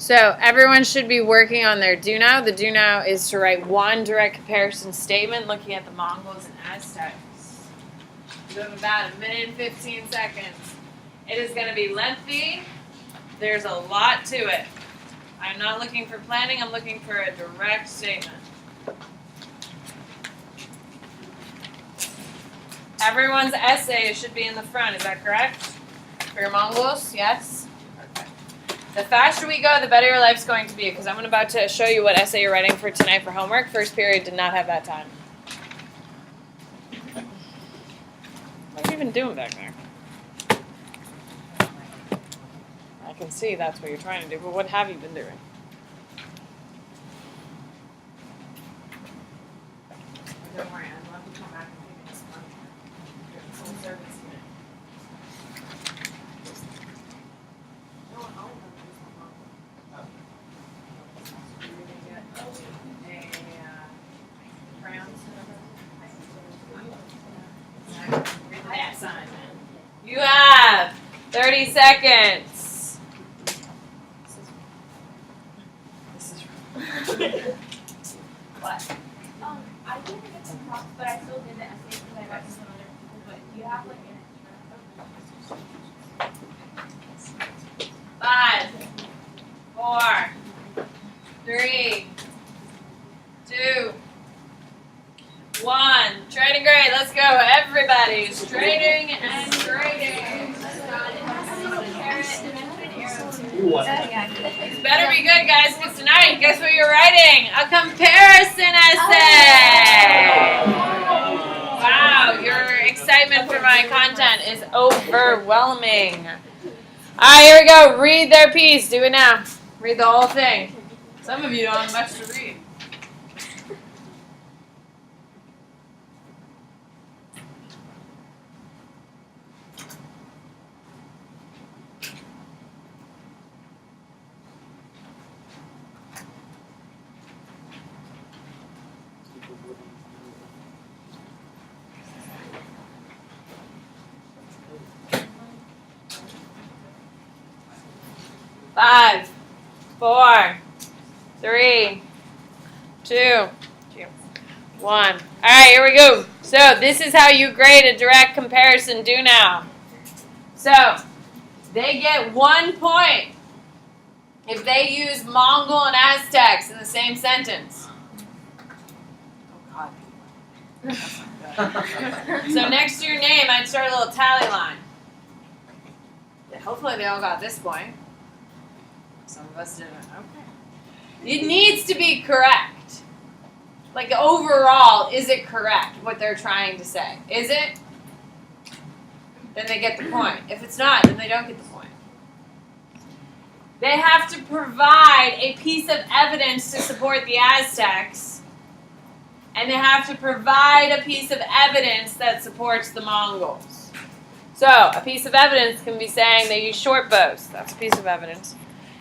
So everyone should be working on their do now. The do now is to write one direct comparison statement looking at the Mongols and Aztecs. You have about 1 minute and 15 seconds. It is going to be lengthy. There's a lot to it. I'm not looking for planning. I'm looking for a direct statement. Everyone's essay should be in the front. Is that correct? For your Mongols? Yes? Okay. The faster we go, the better your life's going to be, because I'm about to show you what essay you're writing for tonight for homework. First period did not have that time. What are you even doing back there? I can see that's what you're trying to do, but what have you been doing? Don't worry, I'd love to come back and give you this one. It's full service unit. No, all of them are just one. You're going to get a crayons. Read that sign, man. You have 30 seconds. What? I didn't get some props, but I still did the essay because I read some other people. But do you have like an Five, 4, 3, 2, 1. Trade and grade. Let's go, everybody. Trading and grading. This better be good, guys, because tonight, guess what you're writing? A comparison essay. Wow, your excitement for my content is overwhelming. All right, here we go. Read their piece. Do it now. Read the whole thing. Some of you don't have much to read. Five, 4, 3, 2, 1. All right, here we go. So this is how you grade a direct comparison do now. So they get 1 point if they use Mongol and Aztecs in the same sentence. Oh, God. So next to your name, I'd start a little tally line. Hopefully they all got this point. Some of us didn't. Okay. It needs to be correct. Like overall, is it correct what they're trying to say? Is it? Then they get the point. If it's not, then they don't get the point. They have to provide a piece of evidence to support the Aztecs. And they have to provide a piece of evidence that supports the Mongols. So, a piece of evidence can be saying they use short bows. That's a piece of evidence.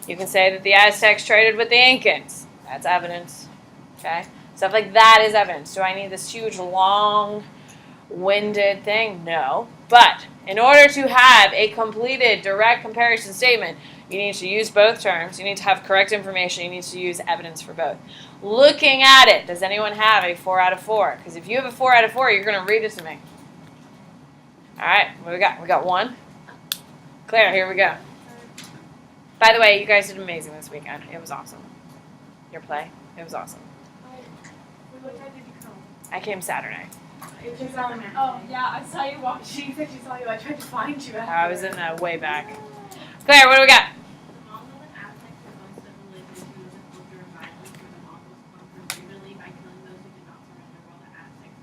You can say that the Aztecs traded with the Incans. That's evidence. Okay? Stuff like that is evidence. Do I need this huge, long-winded thing? No. But in order to have a completed direct comparison statement, you need to use both terms. You need to have correct information. You need to use evidence for both. Looking at it, does anyone have a 4 out of 4? Because if you have a 4 out of 4, you're going to read it to me. All right, what do we got? We got 1. Claire, here we go. By the way, you guys did amazing this weekend. It was awesome. Your play, it was awesome. What time did you come? I came Saturday. Oh, yeah, I saw you walk. She said she saw you. I tried to find you. I was in the way back. Claire, what do we got? The Mongol and Aztecs were both of religions who was a culture of violence where the Mongols conquered brutally by killing those who did not surrender, while the Aztecs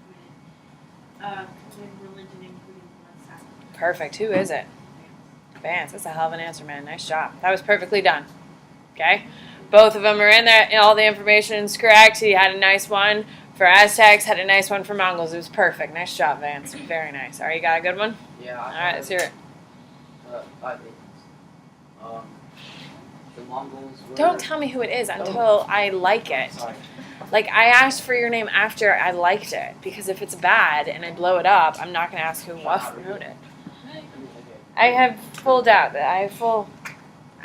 committed religion, including blood sacrifice. Perfect. Who is it? Vance. That's a hell of an answer, man. Nice job. That was perfectly done. Okay? Both of them are in there. All the information is correct. He had a nice one for Aztecs, had a nice one for Mongols. It was perfect. Nice job, Vance. Very nice. All right, you got a good one? Yeah. All right, let's hear it. 5 agents. The Mongols were... Don't tell me who it is until I like it. Sorry. Like, I asked for your name after I liked it. Because if it's bad and I blow it up, I'm not going to ask who wrote it. I have full doubt that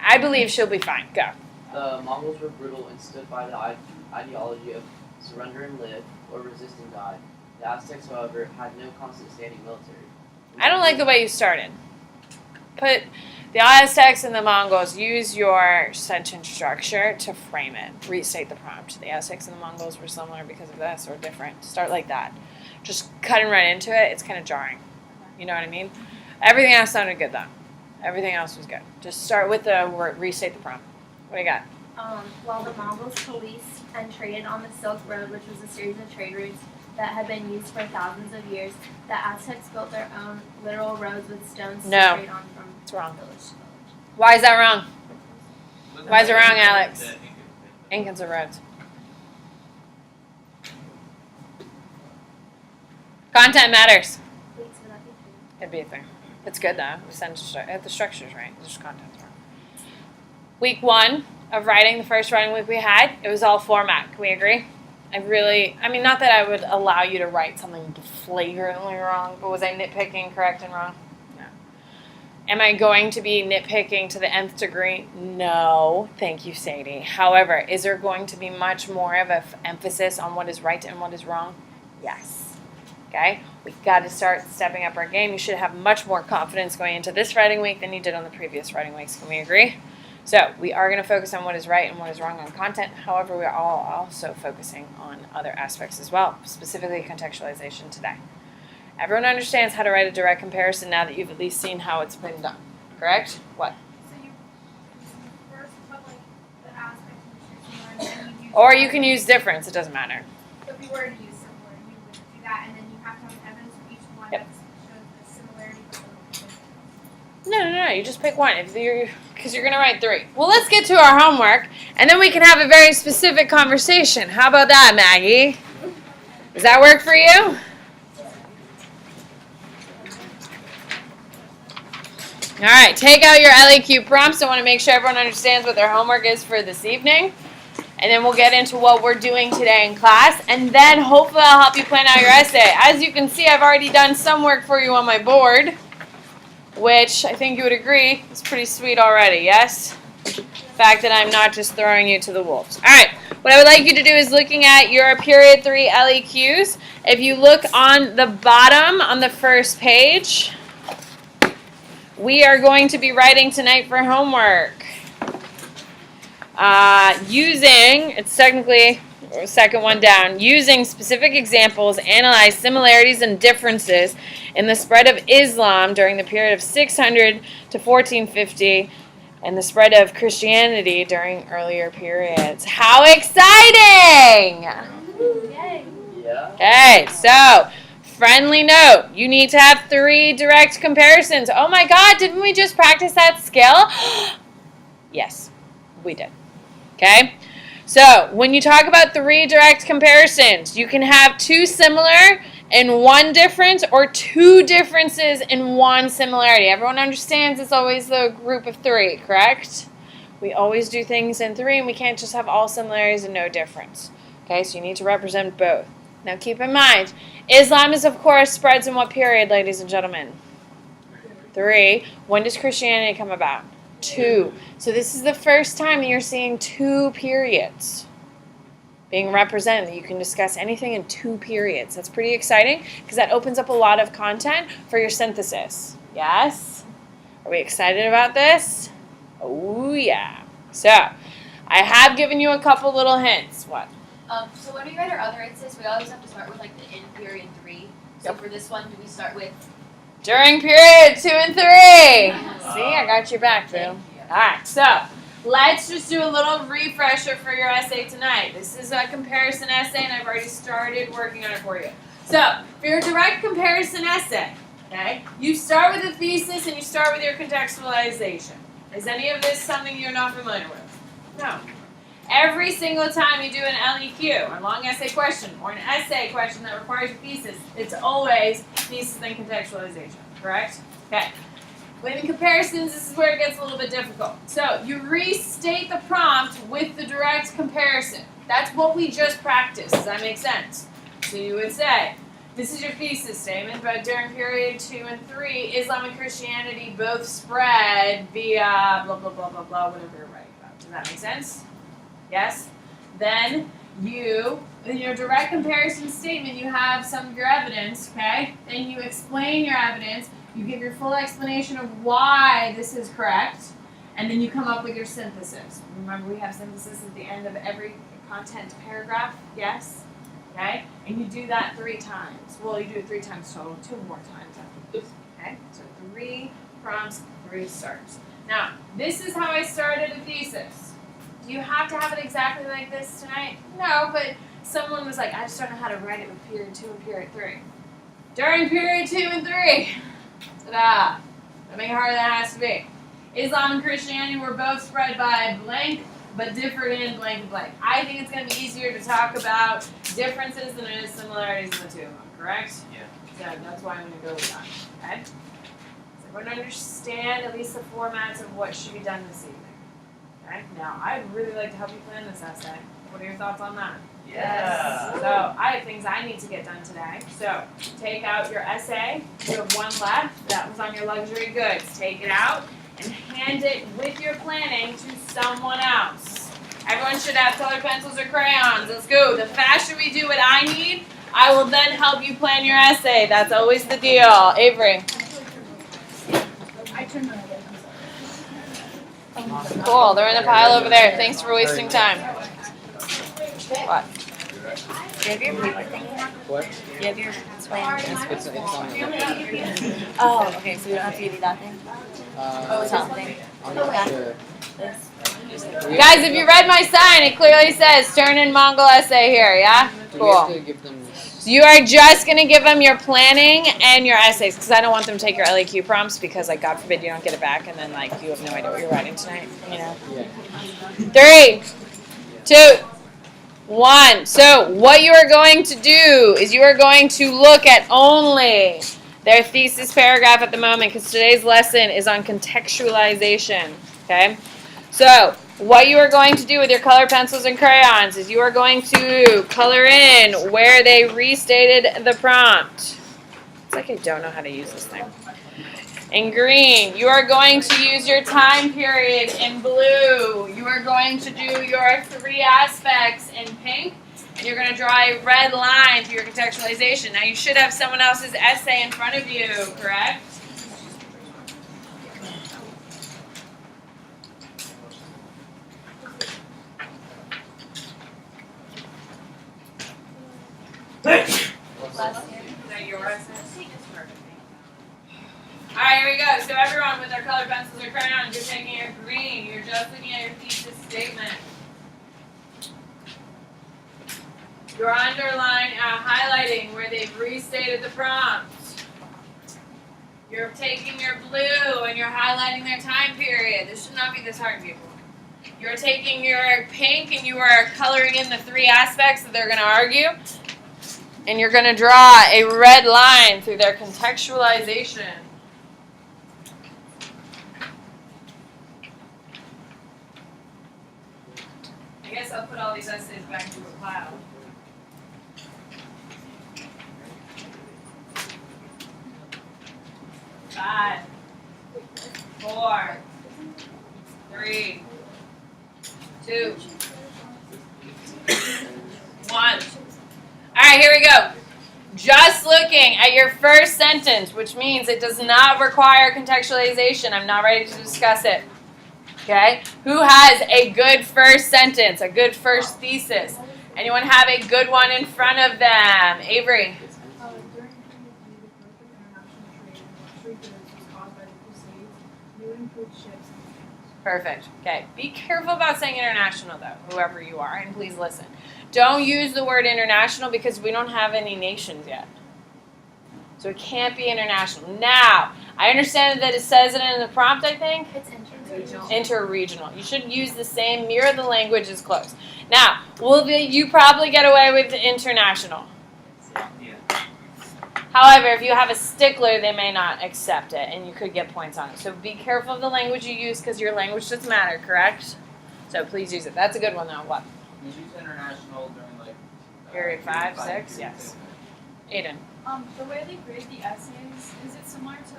I believe she'll be fine. Go. The Mongols were brutal and stood by the ideology of surrender and live, or resist and die. The Aztecs, however, had no constant standing military. I don't like the way you started. Put the Aztecs and the Mongols. Use your sentence structure to frame it. Restate the prompt. The Aztecs and the Mongols were similar because of this or different. Start like that. Just cutting right into it, it's kind of jarring. You know what I mean? Everything else sounded good, though. Everything else was good. Just start with the word, restate the prompt. What do you got? While the Mongols policed and traded on the Silk Road, which was a series of trade routes that had been used for thousands of years, the Aztecs built their own literal roads with stones No. to trade on from It's wrong. village to village. Why is that wrong? Why is it wrong, Alex? Incans are roads. Content matters. Wait, so that'd be true. It'd be a thing. It's good though. The structure's right. It's just content's wrong. Week 1 of writing, the first writing week we had, it was all format. Can we agree? Not that I would allow you to write something flagrantly wrong, but was I nitpicking correct and wrong? No. Am I going to be nitpicking to the nth degree? No. Thank you, Sadie. However, is there going to be much more of an emphasis on what is right and what is wrong? Yes. Okay? We've got to start stepping up our game. You should have much more confidence going into this writing week than you did on the previous writing weeks. Can we agree? So we are going to focus on what is right and what is wrong on content. However, we are all also focusing on other aspects as well, specifically contextualization today. Everyone understands how to write a direct comparison now that you've at least seen how it's been done. Correct? What? So you first put like the aspects and the and then you do. Or you can use difference. It doesn't matter. If we were to use similar, you would do that, and then you have to have evidence for each one Yep. that shows the similarity. No. You just pick one because you're going to write 3. Well, let's get to our homework, and then we can have a very specific conversation. How about that, Maggie? Does that work for you? All right, take out your LEQ prompts. I want to make sure everyone understands what their homework is for this evening. And then we'll get into what we're doing today in class. And then hopefully I'll help you plan out your essay. As you can see, I've already done some work for you on my board, which I think you would agree is pretty sweet already, yes? The fact that I'm not just throwing you to the wolves. All right, what I would like you to do is looking at your period 3 LEQs. If you look on the bottom on the first page, we are going to be writing tonight for homework. It's technically second one down. Using specific examples, analyze similarities and differences in the spread of Islam during the period of 600 to 1450 and the spread of Christianity during earlier periods. How exciting! Yay. Yeah. Okay, so friendly note, you need to have 3 direct comparisons. Oh my God, didn't we just practice that skill? Yes, we did. Okay, so when you talk about 3 direct comparisons, you can have 2 similar and 1 difference or 2 differences and 1 similarity. Everyone understands it's always the group of 3, correct? We always do things in 3 and we can't just have all similarities and no difference. Okay, so you need to represent both. Now keep in mind, Islam is of course spreads in what period, ladies and gentlemen? 3. When does Christianity come about? 2. So this is the first time that you're seeing 2 periods being represented. You can discuss anything in 2 periods. That's pretty exciting because that opens up a lot of content for your synthesis. Yes? Are we excited about this? Oh yeah. So I have given you a couple little hints. What? So when we write our other essays, we always have to start with like the in period 3. So Yep. for this one, do we start with? During period 2 and 3. See, I got your back, boo. All right, so let's just do a little refresher for your essay tonight. This is a comparison essay, and I've already started working on it for you. So for your direct comparison essay, okay, you start with a thesis and you start with your contextualization. Is any of this something you're not familiar with? No. Every single time you do an LEQ, a long essay question, or an essay question that requires a thesis, it's always thesis and contextualization, correct? Okay. When in comparisons, this is where it gets a little bit difficult. So you restate the prompt with the direct comparison. That's what we just practiced. Does that make sense? So you would say, this is your thesis statement, but during period 2 and 3, Islam and Christianity both spread via blah, blah, blah, blah, blah, whatever you're writing. about. Does that make sense? Yes? Then you, in your direct comparison statement, you have some of your evidence, okay? Then you explain your evidence. You give your full explanation of why this is correct. And then you come up with your synthesis. Remember, we have synthesis at the end of every content paragraph, yes? Okay? And you do that 3 times. Well, you do it 3 times total, 2 more times after this. Okay? So 3 prompts, 3 starts. Now, this is how I started a thesis. Do you have to have it exactly like this tonight? No, but someone was like, I just don't know how to write it with period 2 and period 3. During period 2 and 3, ta-da! Don't make it harder than it has to be. Islam and Christianity were both spread by blank, but differed in blank and blank. I think it's going to be easier to talk about differences than it is similarities in the 2 of them, correct? Yeah. So that's why I'm going to go with that, okay? So everyone understand at least the formats of what should be done this evening. Okay? Now, I'd really like to help you plan this essay. What are your thoughts on that? Yeah. So, I have things I need to get done today. So, take out your essay. You have 1 left. That was on your luxury goods. Take it out and hand it with your planning to someone else. Everyone should have colored pencils or crayons. Let's go. The faster we do what I need, I will then help you plan your essay. That's always the deal. Avery. I turned my Cool. They're in the pile over there. Thanks for wasting time. What? Do you have your paper thing now? What? Do you have your plan? It's on the Oh, okay, so you don't have to give you that thing? Something. I'm not sure. This? Guys, if you read my sign, it clearly says Stern and Mongol essay here, yeah? Do we Cool. have to give them So you are just going to give them your planning and your essays, because I don't want them to take your LEQ prompts, because, like, God forbid you don't get it back, and then, like, you have no idea what you're writing tonight, you know? Yeah. 3, 2, 1. So what you are going to do is you are going to look at only their thesis paragraph at the moment, because today's lesson is on contextualization, okay? So what you are going to do with your colored pencils and crayons is you are going to color in where they restated the prompt. It's like I don't know how to use this thing. In green, you are going to use your time period. In blue, you are going to do your 3 aspects. In pink, and you're going to draw a red line through your contextualization. Now, you should have someone else's essay in front of you, correct? Is that your essay? All right, here we go. So everyone with their colored pencils or crayons, you're taking your green. You're just looking at your thesis statement. You're highlighting where they've restated the prompt. You're taking your blue and you're highlighting their time period. This should not be this hard, people. You're taking your pink and you are coloring in the 3 aspects that they're going to argue. And you're going to draw a red line through their contextualization. I guess I'll put all these essays back into a pile. Five, 4, 3, 2, 1. All right, here we go. Just looking at your first sentence, which means it does not require contextualization. I'm not ready to discuss it. Okay? Who has a good first sentence, a good first thesis? Anyone have a good one in front of them? Avery. During the growth of international trade and luxury goods was caused by the Crusades, new and improved ships. Perfect. Okay. Be careful about saying international, though, whoever you are, and please listen. Don't use the word international because we don't have any nations yet. So it can't be international. Now, I understand that it says it in the prompt, I think. It's interregional. Interregional. You should use the same, mirror the language is close. Now, you probably get away with the international. Yeah. However, if you have a stickler, they may not accept it, and you could get points on it. So be careful of the language you use because your language does matter, correct? So please use it. That's a good one, though. What? You use international during like Period 5, 6? Yes. Aiden. The way they grade the essays, is it similar to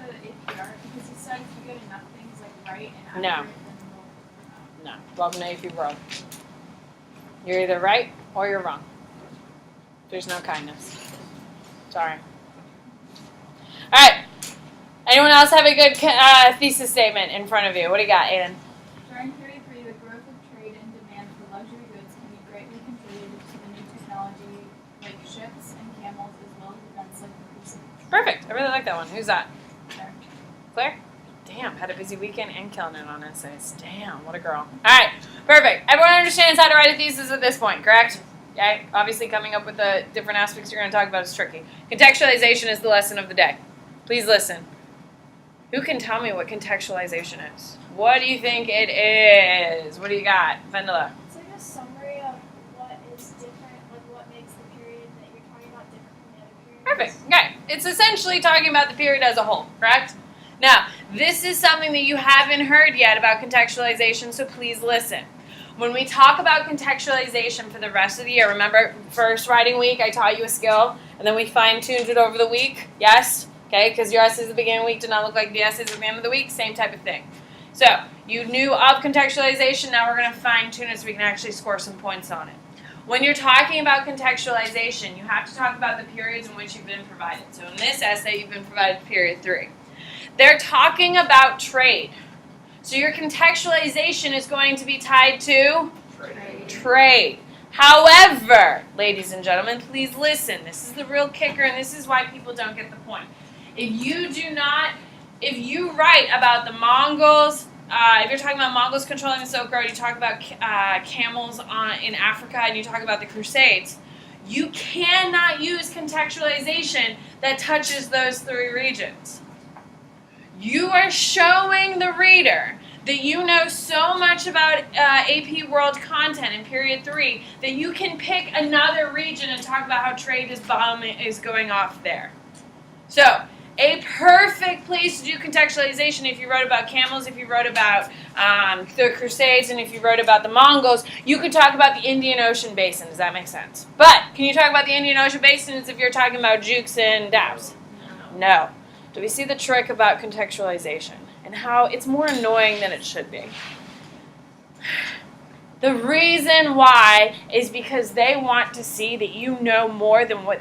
APR? Because you said if you get enough things like right and No. accurate, then No. Welcome to AP World. You're either right or you're wrong. There's no kindness. Sorry. All right. Anyone else have a good thesis statement in front of you? What do you got, Aiden? During period 3, the growth of trade and demand for luxury goods can be greatly contributed to the new technology like ships and camels, as well as events like the Crusades. Perfect. I really like that one. Who's that? There. Claire? Damn, had a busy weekend and killing it on essays. Damn, what a girl. All right, perfect. Everyone understands how to write a thesis at this point, correct? Okay, obviously coming up with the different aspects you're going to talk about is tricky. Contextualization is the lesson of the day. Please listen. Who can tell me what contextualization is? What do you think it is? What do you got? Vendela? It's like a summary of what is different, like what makes the period that you're talking about different from the other periods. Perfect. Okay. It's essentially talking about the period as a whole, correct? Now, this is something that you haven't heard yet about contextualization, so please listen. When we talk about contextualization for the rest of the year, remember, first writing week, I taught you a skill, and then we fine-tuned it over the week, yes? Okay, because your essays at the beginning of the week did not look like the essays at the end of the week, same type of thing. So, you knew of contextualization, now we're going to fine-tune it so we can actually score some points on it. When you're talking about contextualization, you have to talk about the periods in which you've been provided. So in this essay, you've been provided period 3. They're talking about trade. So your contextualization is going to be tied to trade. However, ladies and gentlemen, please listen. This is the real kicker, and this is why people don't get the point. If you write about the Mongols, if you're talking about Mongols controlling the Silk Road, you talk about camels in Africa, and you talk about the Crusades, you cannot use contextualization that touches those 3 regions. You are showing the reader that you know so much about AP World content in period 3 that you can pick another region and talk about how trade is going off there. So, a perfect place to do contextualization if you wrote about camels, if you wrote about the Crusades, and if you wrote about the Mongols, you could talk about the Indian Ocean Basin. Does that make sense? But, can you talk about the Indian Ocean Basin as if you're talking about jukes and dabs? No. Do we see the trick about contextualization and how it's more annoying than it should be? The reason why is because they want to see that you know more than what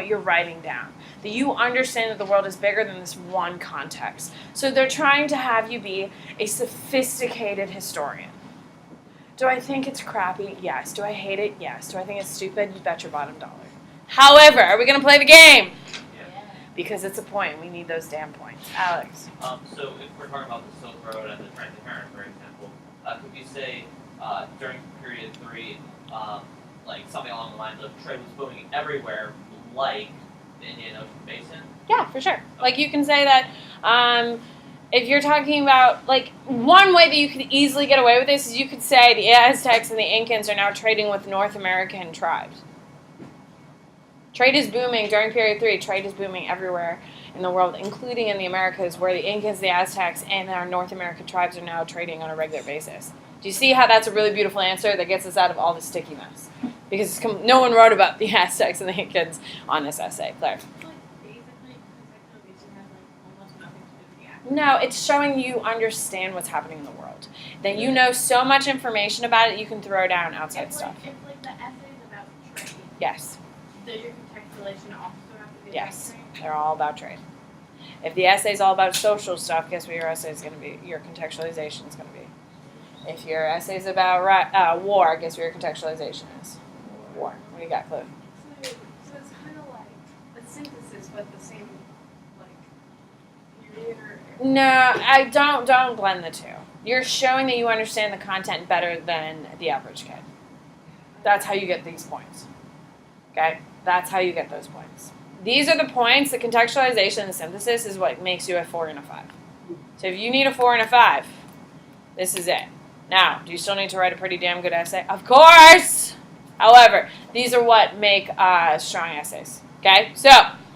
you're writing down. That you understand that the world is bigger than this one context. So they're trying to have you be a sophisticated historian. Do I think it's crappy? Yes. Do I hate it? Yes. Do I think it's stupid? You bet your bottom dollar. However, are we going to play the game? Because it's a point. We need those damn points. Alex. So if we're talking about the Silk Road and the Trans-Saharan, for example, could you say during period 3, like something along the lines of trade was booming everywhere, like the Indian Ocean Basin? Yeah, for sure. Like you can say that if you're talking about, like, one way that you could easily get away with this is you could say the Aztecs and the Incans are now trading with North American tribes. Trade is booming during period 3. Trade is booming everywhere in the world, including in the Americas, where the Incans, the Aztecs, and our North American tribes are now trading on a regular basis. Do you see how that's a really beautiful answer that gets us out of all the sticky mess? Because no one wrote about the Aztecs and the Incans on this essay. Claire? Basically, contextualization has almost nothing to do with the act. No, it's showing you understand what's happening in the world. That you know so much information about it, you can throw down outside stuff. If the essay is about trade, Yes. does your contextualization also have to be Yes. about trade? They're all about trade. If the essay is all about social stuff, guess what your essay is going to be? Your contextualization is going to be. If your essay is about war, guess what your contextualization is? War. What do you got, Chloe? So it's kind of like a synthesis, but the same, like, period or... No, I don't blend the two. You're showing that you understand the content better than the average kid. That's how you get these points. Okay? That's how you get those points. These are the points. The contextualization and the synthesis is what makes you a 4 and a 5. So if you need a 4 and a 5, this is it. Now, do you still need to write a pretty damn good essay? Of course! However, these are what make strong essays. Okay? So,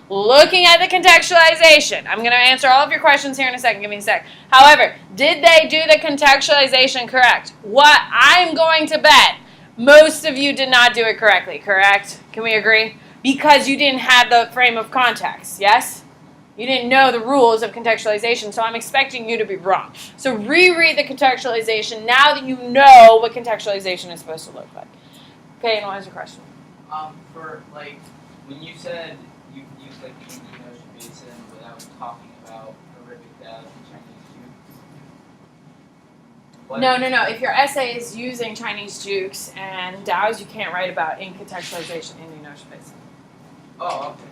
looking at the contextualization, I'm going to answer all of your questions here in a second. Give me a sec. However, did they do the contextualization correct? What I'm going to bet, most of you did not do it correctly, correct? Can we agree? Because you didn't have the frame of context, yes? You didn't know the rules of contextualization, so I'm expecting you to be wrong. So reread the contextualization now that you know what contextualization is supposed to look like. Okay, and what was your question? For like when you said you used like the Indian Ocean Basin without talking about horrific death and Chinese Jews. What? No. If your essay is using Chinese jukes and DAOs, you can't write about in contextualization Indian Ocean Basin. Oh, okay.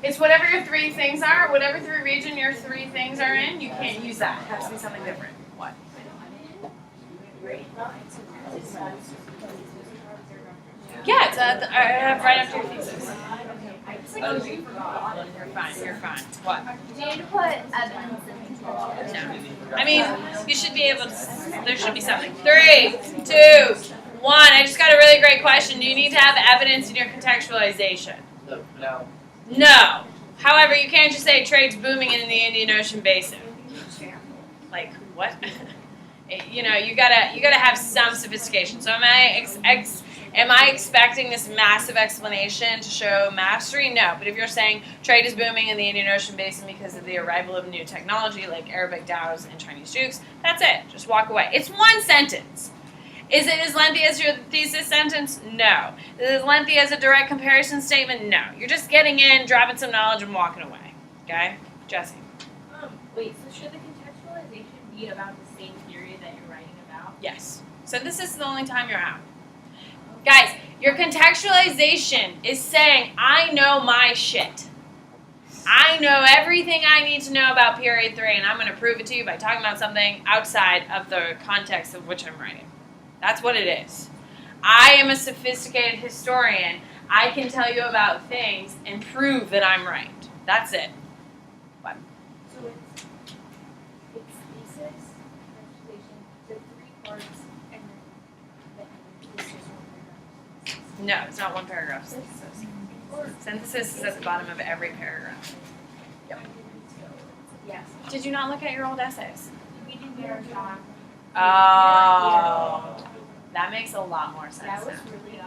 It's whatever your three things are, whatever three region your three things are in, you can't use that. It has to be something different. What? Yeah, it's right after your thesis. You're fine. What? Do you need to put evidence in contextualization? No. I mean, you should be able to, there should be something. 3, 2, 1. I just got a really great question. Do you need to have evidence in your contextualization? No. No. However, you can't just say trade's booming in the Indian Ocean Basin. Like, what? You gotta have some sophistication. So am I expecting this massive explanation to show mastery? No. But if you're saying trade is booming in the Indian Ocean Basin because of the arrival of new technology like Arabic DAOs and Chinese jukes, that's it. Just walk away. It's one sentence. Is it as lengthy as your thesis sentence? No. Is it as lengthy as a direct comparison statement? No. You're just getting in, dropping some knowledge, and walking away. Okay? Jesse. Wait, so should the contextualization be about the same period that you're writing about? Yes. So this is the only time you're out. Guys, your contextualization is saying, I know my shit. I know everything I need to know about period 3, and I'm going to prove it to you by talking about something outside of the context of which I'm writing. That's what it is. I am a sophisticated historian. I can tell you about things and prove that I'm right. That's it. What? So it's thesis, contextualization, the 3 parts, and then the thesis one. No, it's not one paragraph synthesis. Synthesis is at the bottom of every paragraph. Yep. Yes. Did you not look at your old essays? We did better job. Oh. That makes a lot more sense. That was now. really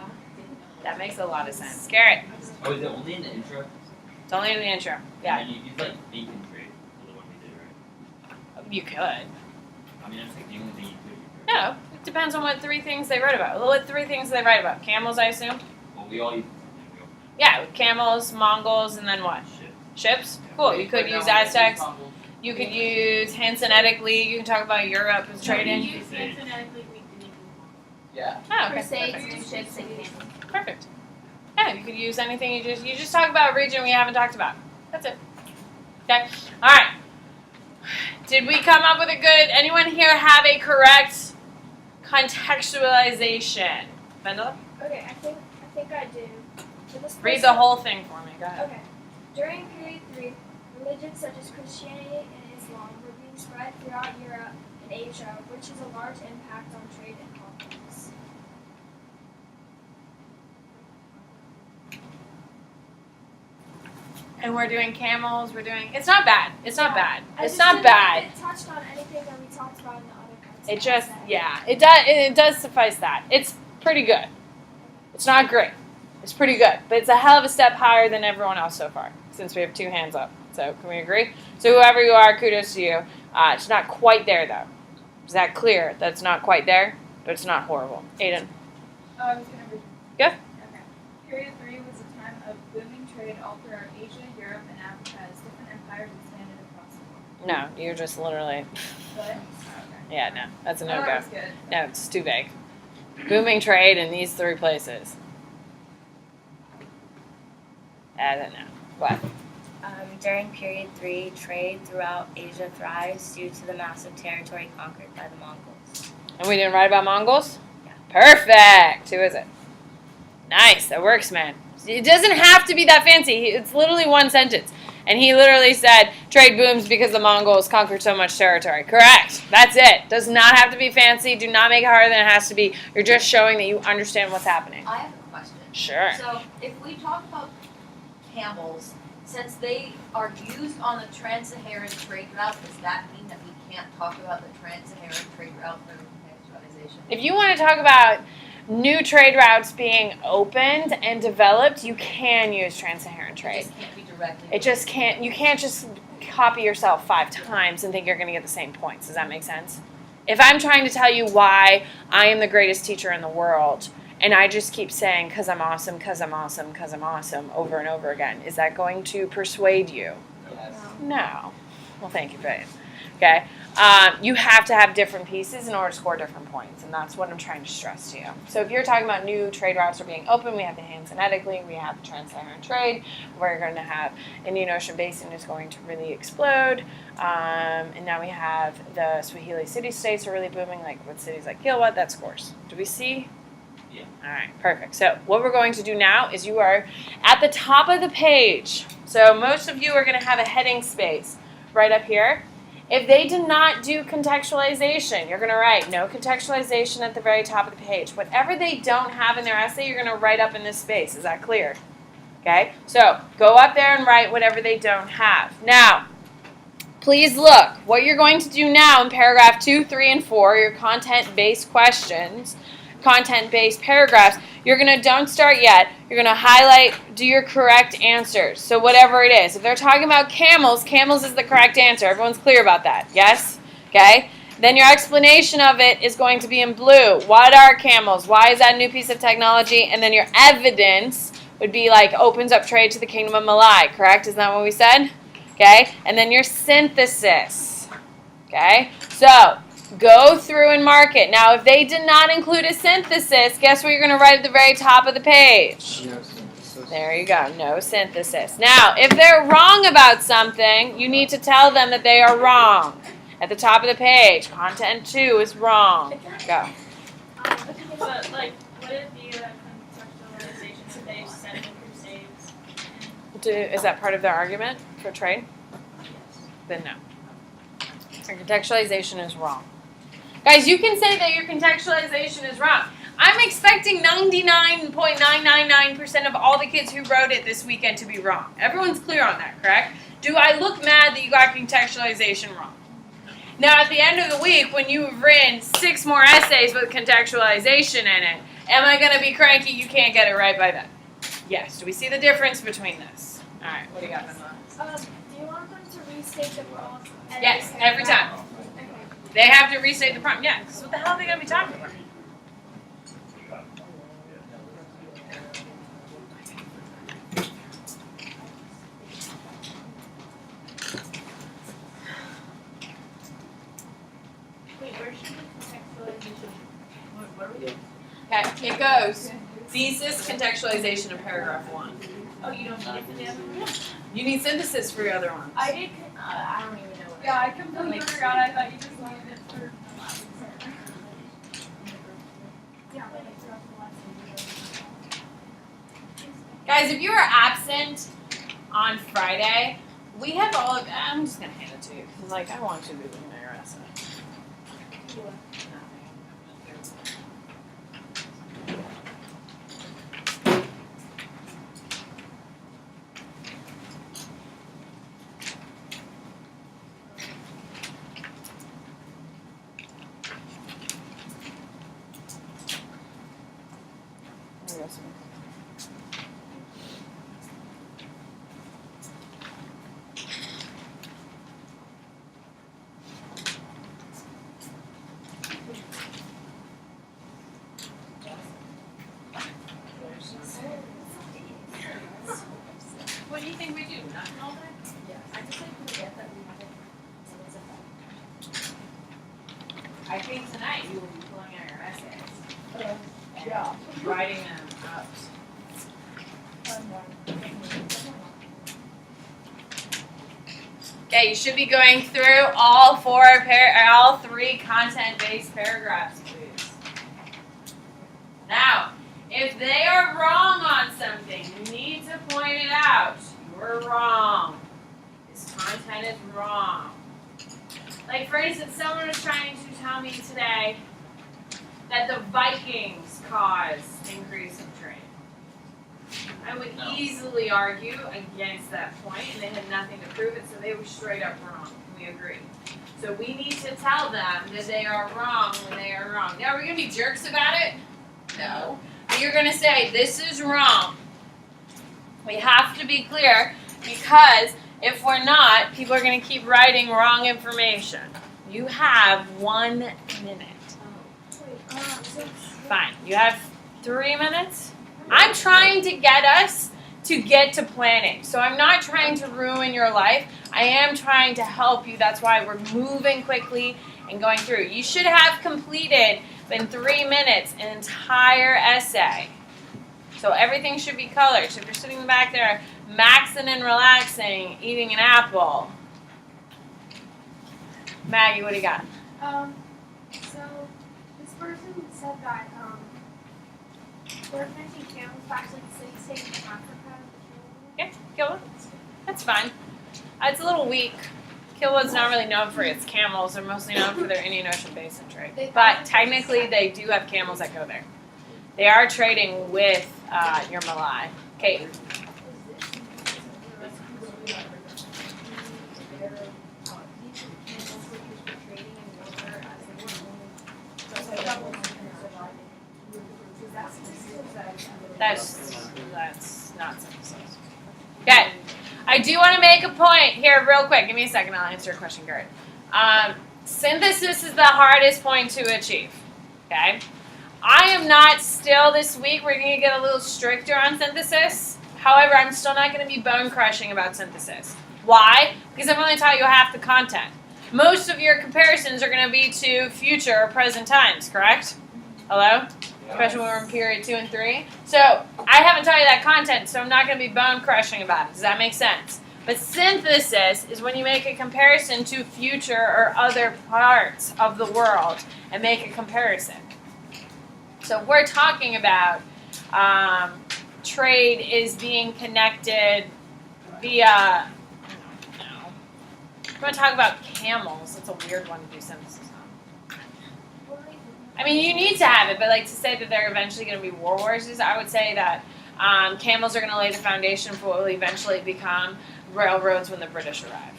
That makes a lot of sense. Garrett. Oh, is it only in the intro? It's only in the intro. Yeah. And you use like ink and trade for the one we did, right? You could. I mean, I'm just like the only thing you could. No. It depends on what 3 things they wrote about. What 3 things they write about? Camels, I assume? Well, we all use Yeah, camels, Mongols, and then what? Ships? Cool. You could use Aztecs. You could use Hanseatically. You can talk about Europe as trading. We used phonetically, we didn't even Yeah. Oh, okay. Crusades, Perfect. new ships, and camels. Perfect. Yeah, you could use anything. You just talk about a region we haven't talked about. That's it. Okay. All right. Did we come up with a good? Anyone here have a correct contextualization? Vendela? Okay, I think I do. So this Read person- the whole thing for me. Go ahead. Okay. During period 3, religions such as Christianity and Islam were being spread throughout Europe and Asia, which has a large impact on trade and commerce. And we're doing camels. We're doing. It's not bad. It's not bad. I It's just not didn't bad. think it touched on anything that we talked about in the other parts. It just, yeah, it does. It does suffice that. It's pretty good. It's not great. It's pretty good, but it's a hell of a step higher than everyone else so far. Since we have 2 hands up, so can we agree? So whoever you are, kudos to you. It's not quite there though. Is that clear? That's not quite there, but it's not horrible. Aiden. Oh, I was going to read. Yeah. Okay. Period 3 was a time of booming trade all throughout Asia, Europe, and Africa as different empires expanded across the world. No, you're just literally. But, okay. Yeah, no, that's a Oh, no that go. was good. No, it's too vague. Booming trade in these 3 places. I don't know. What? During period 3, trade throughout Asia thrives due to the massive territory conquered by the Mongols. And we didn't write about Mongols? Yeah. Perfect. Who is it? Nice. That works, man. It doesn't have to be that fancy. It's literally one sentence. And he literally said, trade booms because the Mongols conquered so much territory. Correct. That's it. Does not have to be fancy. Do not make it harder than it has to be. You're just showing that you understand what's happening. I have a question. Sure. So if we talk about camels, since they are used on the trans-Saharan trade route, does that mean that we can't talk about the trans-Saharan trade route for contextualization? If you want to talk about new trade routes being opened and developed, you can use trans-Saharan trade. It just can't be directly. It just can't. You can't just copy yourself 5 times and think you're going to get the same points. Does that make sense? If I'm trying to tell you why I am the greatest teacher in the world, and I just keep saying, because I'm awesome, because I'm awesome, because I'm awesome, over and over again, is that going to persuade you? Yes. No. Well, thank you, Faith. Okay? You have to have different pieces in order to score different points, and that's what I'm trying to stress to you. So if you're talking about new trade routes are being open, we have the Hanseatically, we have the Trans-Saharan trade, we're going to have Indian Ocean Basin is going to really explode, and now we have the Swahili city-states are really booming, like with cities like Gilwa, that scores. Do we see? Yeah. All right, perfect. So what we're going to do now is you are at the top of the page. So most of you are going to have a heading space right up here. If they did not do contextualization, you're going to write no contextualization at the very top of the page. Whatever they don't have in their essay, you're going to write up in this space. Is that clear? Okay, so go up there and write whatever they don't have. Now, please look. What you're going to do now in paragraph 2, 3, and 4, your content-based questions, content-based paragraphs, don't start yet. You're going to highlight, do your correct answers. So whatever it is. If they're talking about camels, camels is the correct answer. Everyone's clear about that. Yes? Okay? Then your explanation of it is going to be in blue. What are camels? Why is that a new piece of technology? And then your evidence would be like opens up trade to the kingdom of Malai. Correct? Isn't that what we said? Okay? And then your synthesis. Okay? So go through and mark it. Now, if they did not include a synthesis, guess what you're going to write at the very top of the page? No synthesis. There you go. No synthesis. Now, if they're wrong about something, you need to tell them that they are wrong. At the top of the page, content 2 is wrong. Go. But like, what if the contextualization that they've said in Crusades? Is that part of their argument for trade? Then no. Your contextualization is wrong. Guys, you can say that your contextualization is wrong. I'm expecting 99.999% of all the kids who wrote it this weekend to be wrong. Everyone's clear on that, correct? Do I look mad that you got contextualization wrong? Now, at the end of the week, when you've written 6 more essays with contextualization in it, am I going to be cranky you can't get it right by then? Yes. Do we see the difference between this? All right. What do you got, Emma? Do you want them to restate the rules? Yes, every time. They have to restate the prompt. Yeah, 'cause what the hell are they going to be talking about? Wait, where should the contextualization? What are we doing? Okay, it goes. Thesis, contextualization in paragraph 1. Oh, you don't need it for the other one? You need synthesis for your other ones. I did. I don't even know what. Yeah, I completely forgot. I thought you just wanted it for the last part. Yeah, but I forgot the last one. Guys, if you were absent on Friday, we have all of. I'm just gonna hand it to you because, like, I want you to be looking at your essay. What do you think we do? Nothing all day? I just like forget that we have it. I think tonight you will be pulling out your essays. And yeah. writing them out. Okay, you should be going through all 3 content-based paragraphs, please. Now, if they are wrong on something, you need to point it out. You're wrong. This content is wrong. Like, for instance, someone was trying to tell me today that the Vikings caused increase of trade. I would easily argue against that point, and they had nothing to prove it, so they were straight up wrong. We agree. So we need to tell them that they are wrong when they are wrong. Now, are we going to be jerks about it? No. But you're going to say, this is wrong. We have to be clear, because If we're not, people are going to keep writing wrong information. You have 1 minute. Fine. You have 3 minutes. I'm trying to get us to get to planning. So I'm not trying to ruin your life. I am trying to help you. That's why we're moving quickly and going through. You should have completed in 3 minutes an entire essay. So everything should be colored. So if you're sitting back there maxing and relaxing, eating an apple. Maggie, what do you got? So this person said that we're planting camels back to the city state in Africa. Okay, Kilwa. That's fine. It's a little weak. Kilwa's not really known for its camels. They're mostly known for their Indian Ocean Basin trade. But technically, they do have camels that go there. They are trading with your Malay. Okay. That's not synthesis. Okay. I do want to make a point here real quick. Give me a second. I'll answer your question, Gert. Synthesis is the hardest point to achieve. Okay. I am not still this week. We're going to get a little stricter on synthesis. However, I'm still not going to be bone crushing about synthesis. Why? Because I've only taught you half the content. Most of your comparisons are going to be to future or present times, correct? Hello? Especially when we're in period 2 and 3. So I haven't taught you that content, so I'm not going to be bone crushing about it. Does that make sense? But synthesis is when you make a comparison to future or other parts of the world and make a comparison. So we're talking about trade is being connected via, no. We're going to talk about camels. That's a weird one to do synthesis on. I mean, you need to have it, but like to say that they're eventually going to be war horses, I would say that camels are going to lay the foundation for what will eventually become railroads when the British arrive.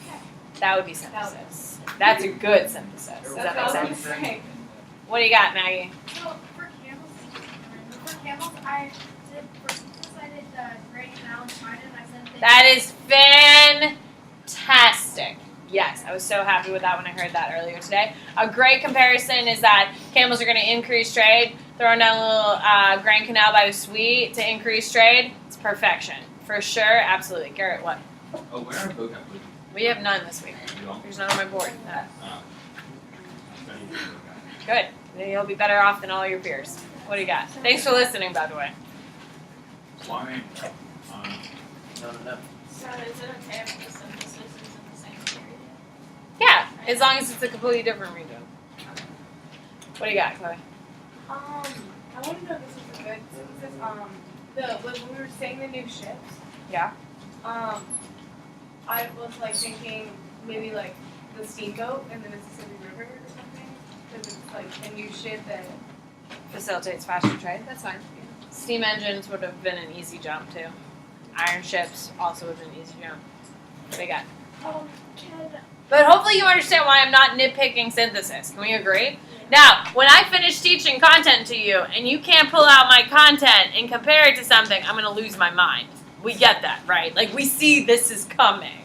That would be synthesis. That's a good synthesis. Does that make sense? What do you got, Maggie? So for camels, I did the Great Canal in China, and I said That is fantastic. Yes, I was so happy with that when I heard that earlier today. A great comparison is that camels are going to increase trade. Throwing down a little Grand Canal by the Sweet to increase trade. It's perfection. For sure, absolutely. Garrett, what? Oh, where are vocab please? We have none this week. There's none on my board. No. Good. You'll be better off than all your peers. What do you got? Thanks for listening, by the way. Why? No. So is it okay if the synthesis is in the same period? Yeah, as long as it's a completely different region. What do you got, Chloe? I want to know if this is a good synthesis. When we were saying the new ships. Yeah. I was like thinking maybe like the steamboat in the Mississippi River or something, because it's like a new ship that Facilitates faster trade. That's fine. Steam engines would have been an easy jump too. Iron ships also would have been an easy jump. What do you got? But hopefully you understand why I'm not nitpicking synthesis. Can we agree? Now, when I finish teaching content to you and you can't pull out my content and compare it to something, I'm going to lose my mind. We get that, right? Like, we see this is coming.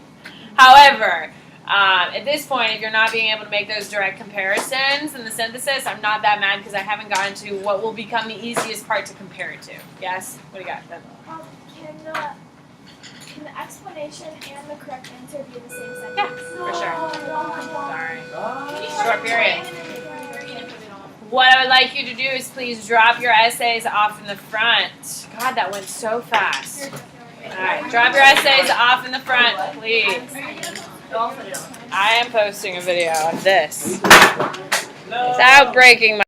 However, at this point, if you're not being able to make those direct comparisons in the synthesis, I'm not that mad because I haven't gotten to what will become the easiest part to compare it to. Yes? What do you got? Can the explanation and the correct answer be the same sentence? Yeah, for sure. Sorry. Short period. What I would like you to do is please drop your essays off in the front. God, that went so fast. All right, drop your essays off in the front, please. I am posting a video of this without breaking my